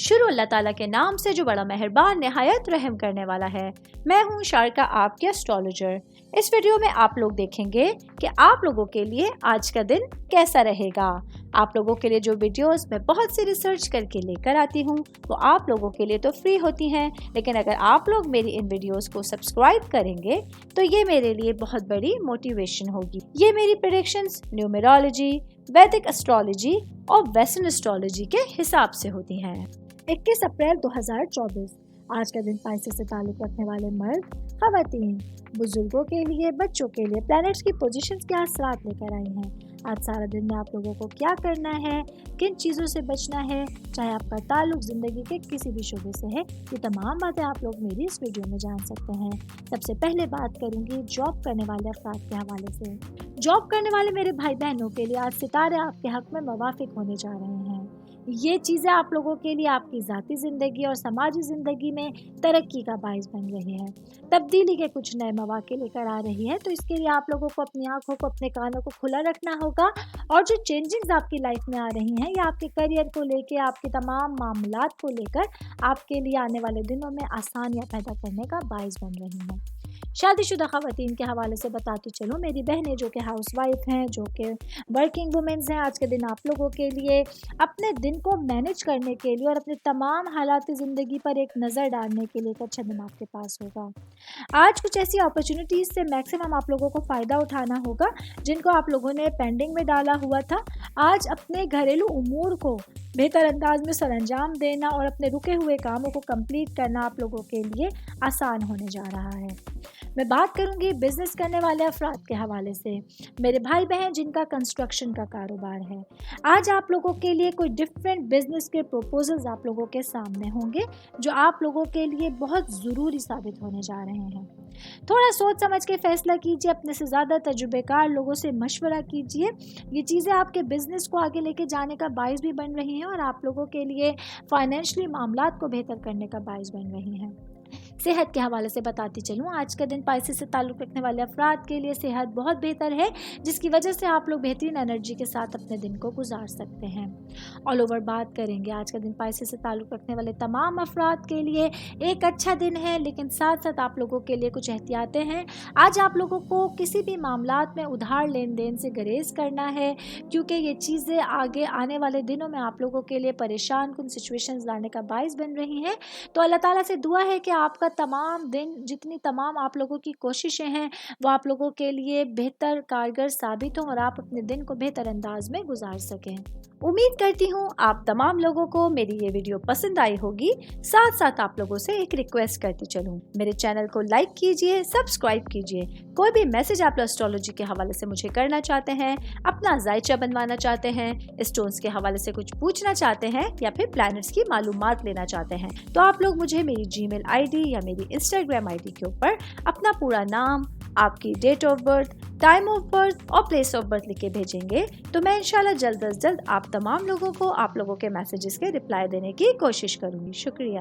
شروع اللہ تعالیٰ کے نام سے جو بڑا مہربان نہایت رحم کرنے والا ہے۔ میں ہوں شارکا، آپ کے اسٹرالوجر۔ اس ویڈیو میں آپ لوگ دیکھیں گے کہ آپ لوگوں کے لیے آج کا دن کیسا رہے گا۔ آپ لوگوں کے لیے جو ویڈیوز میں بہت سی ریسرچ کر کے لے کر آتی ہوں وہ آپ لوگوں کے لیے تو فری ہوتی ہیں، لیکن اگر آپ لوگ میری ان ویڈیوز کو سبسکرائب کریں گے تو یہ میرے لیے بہت بڑی موٹیویشن ہوگی۔ یہ میری پریڈکشنز نیومرولوجی، ویدک اسٹرالوجی اور ویسٹرن اسٹرالوجی کے حساب سے ہوتی ہیں۔ 21 اپریل 2024 آج کا دن پائسس سے تعلق رکھنے والے مرد، خواتین، بزرگوں کے لیے، بچوں کے لیے پلانٹس کی پوزیشنز کے اثرات لے کر آئی ہیں۔ آج سارا دن میں آپ لوگوں کو کیا کرنا ہے، کن چیزوں سے بچنا ہے، چاہے آپ کا تعلق زندگی کے کسی بھی شعبے سے ہے، یہ تمام باتیں آپ لوگ میری اس ویڈیو میں جان سکتے ہیں۔ سب سے پہلے بات کروں گی جاب کرنے والے افراد کے حوالے سے۔ جاب کرنے والے میرے بھائی بہنوں کے لیے آج ستارے آپ کے حق میں موافق ہونے جا رہے ہیں۔ یہ چیزیں آپ لوگوں کے لیے آپ کی ذاتی زندگی اور سماجی زندگی میں ترقی کا باعث بن رہی ہے۔ تبدیلی کے کچھ نئے مواقع لے کر آ رہی ہے، تو اس کے لیے آپ لوگوں کو اپنی آنکھوں کو، اپنے کانوں کو کھلا رکھنا ہوگا، اور جو چینجنگز آپ کی لائف میں آ رہی ہیں یا آپ کے کریئر کو لے کے، آپ کے تمام معاملات کو لے کر آپ کے لیے آنے والے دنوں میں آسانیاں پیدا کرنے کا باعث بن رہی ہیں۔ شادی شدہ خواتین کے حوالے سے بتاتی چلوں، میری بہنیں جو کہ ہاؤس وائف ہیں، جو کہ ورکنگ وومنز ہیں، آج کے دن آپ لوگوں کے لیے اپنے دن کو مینیج کرنے کے لیے اور اپنے تمام حالات زندگی پر ایک نظر ڈالنے کے لیے ایک اچھا دن آپ کے پاس ہوگا۔ آج کچھ ایسی اپرچونیٹیز سے میکسیمم آپ لوگوں کو فائدہ اٹھانا ہوگا جن کو آپ لوگوں نے پینڈنگ میں ڈالا ہوا تھا۔ آج اپنے گھریلو امور کو بہتر انداز میں سر انجام دینا اور اپنے رکے ہوئے کاموں کو کمپلیٹ کرنا آپ لوگوں کے لیے آسان ہونے جا رہا ہے۔ میں بات کروں گی بزنس کرنے والے افراد کے حوالے سے، میرے بھائی بہن جن کا کنسٹرکشن کا کاروبار ہے۔ آج آپ لوگوں کے لیے کوئی ڈفرینٹ بزنس کے پروپوزلز آپ لوگوں کے سامنے ہوں گے جو آپ لوگوں کے لیے بہت ضروری ثابت ہونے جا رہے ہیں۔ تھوڑا سوچ سمجھ کے فیصلہ کیجیے، اپنے سے زیادہ تجربے کار لوگوں سے مشورہ کیجیے۔ یہ چیزیں آپ کے بزنس کو آگے لے کے جانے کا باعث بھی بن رہی ہیں اور آپ لوگوں کے لیے فائنینشلی معاملات کو بہتر کرنے کا باعث بن رہی ہیں۔ صحت کے حوالے سے بتاتی چلوں، آج کا دن پائسس سے تعلق رکھنے والے افراد کے لیے صحت بہت بہتر ہے، جس کی وجہ سے آپ لوگ بہترین انرجی کے ساتھ اپنے دن کو گزار سکتے ہیں۔ آل اوور بات کریں گے، آج کا دن پائسس سے تعلق رکھنے والے تمام افراد کے لیے ایک اچھا دن ہے، لیکن ساتھ ساتھ آپ لوگوں کے لیے کچھ احتیاطیں ہیں۔ آج آپ لوگوں کو کسی بھی معاملات میں ادھار لین دین سے گریز کرنا ہے، کیونکہ یہ چیزیں آگے آنے والے دنوں میں آپ لوگوں کے لیے پریشان کن سچویشنز لانے کا باعث بن رہی ہیں۔ تو اللہ تعالیٰ سے دعا ہے کہ آپ کا تمام دن، جتنی تمام آپ لوگوں کی کوششیں ہیں، وہ آپ لوگوں کے لیے بہتر کارگر ثابت ہوں اور آپ اپنے دن کو بہتر انداز میں گزار سکیں۔ امید کرتی ہوں آپ تمام لوگوں کو میری یہ ویڈیو پسند آئی ہوگی۔ ساتھ ساتھ آپ لوگوں سے ایک ریکویسٹ کرتی چلوں، میرے چینل کو لائک کیجئے، سبسکرائب کیجئے۔ کوئی بھی میسج آپ اسٹرالوجی کے حوالے سے مجھے کرنا چاہتے ہیں، اپنا ذائچہ بنوانا چاہتے ہیں، اسٹونز کے حوالے سے کچھ پوچھنا چاہتے ہیں یا پھر پلانٹس کی معلومات لینا چاہتے ہیں، تو آپ لوگ مجھے میری جی میل آئی ڈی یا میری انسٹاگرام آئی ڈی کے اوپر اپنا پورا نام، آپ کی date of birth, time of birth اور پلیس آف برتھ لکھ کے بھیجیں گے، تو میں انشاءاللہ جلد از جلد آپ تمام لوگوں کو آپ لوگوں کے میسیجز کے رپلائی دینے کی کوشش کروں گی۔ شکریہ۔